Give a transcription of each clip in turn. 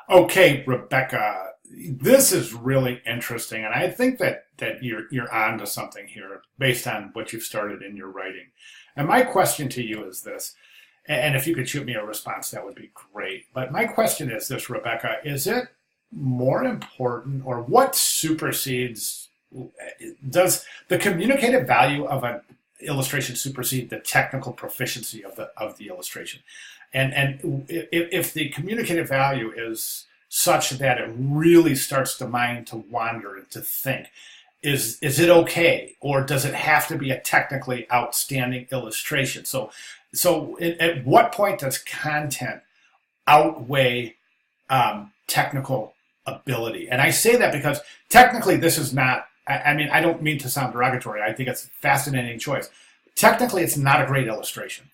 Okay, Rebecca, this is really interesting, and I think that you're onto something here based on what you've started in your writing. And my question to you is this, and if you could shoot me a response, that would be great. But my question is this, Rebecca, is it more important, or what supersedes, does the communicative value of an illustration supersede the technical proficiency of the illustration? And if the communicative value is such that it really starts the mind to wander and to think, is it okay, or does it have to be a technically outstanding illustration? At what point does content outweigh technical ability? And I say that because technically this is not. I mean, I don't mean to sound derogatory. I think it's a fascinating choice. Technically, it's not a great illustration.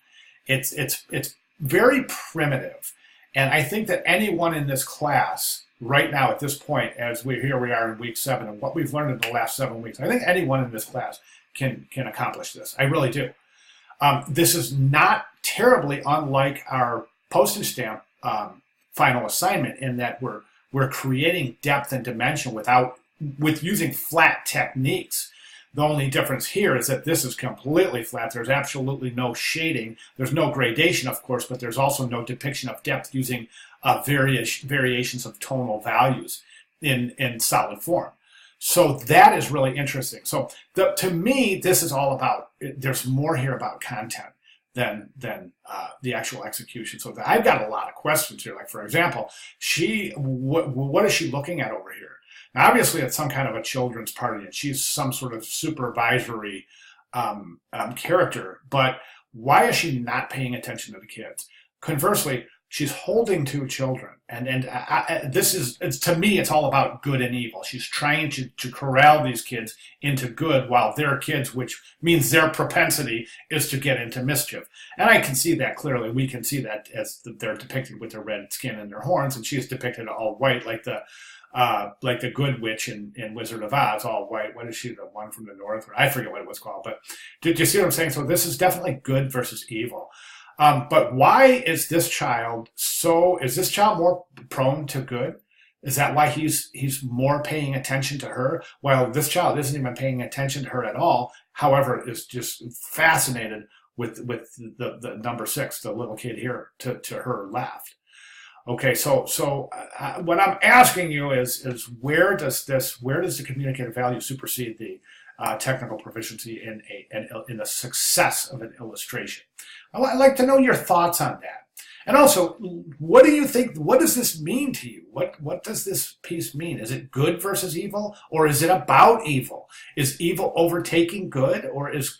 It's very primitive. And I think that anyone in this class right now at this point, as here we are in week 7, and what we've learned in the last 7 weeks, I think anyone in this class can accomplish this. I really do. This is not terribly unlike our postage stamp final assignment in that we're creating depth and dimension with using flat techniques. The only difference here is that this is completely flat. There's absolutely no shading. There's no gradation, of course, but there's also no depiction of depth using variations of tonal values in solid form. So that is really interesting. So to me, this is all about, there's more here about content than the actual execution. So I've got a lot of questions here. Like, for example, what is she looking at over here? Now, obviously, it's some kind of a children's party, and she's some sort of supervisory character. But why is she not paying attention to the kids? Conversely, she's holding 2 children, and this is, to me, it's all about good and evil. She's trying to corral these kids into good, while they're kids, which means their propensity is to get into mischief. And I can see that clearly. We can see that as they're depicted with their red skin and their horns, and she's depicted all white, like the good witch in Wizard of Oz, all white. What is she, the one from the north? I forget what it was called. But do you see what I'm saying? So this is definitely good versus evil. But why is this child more prone to good? Is that why he's more paying attention to her, while this child isn't even paying attention to her at all? However, is just fascinated with the number 6, the little kid here to her left. Okay, so what I'm asking you is where does the communicative value supersede the technical proficiency in the success of an illustration? I'd like to know your thoughts on that. And also, what do you think? What does this mean to you? What does this piece mean? Is it good versus evil, or is it about evil? Is evil overtaking good, or is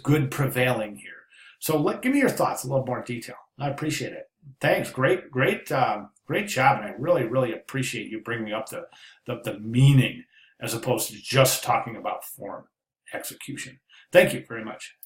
good prevailing here? So give me your thoughts, a little more detail. I appreciate it. Thanks. Great job. And I really, really appreciate you bringing up the meaning as opposed to just talking about form execution. Thank you very much.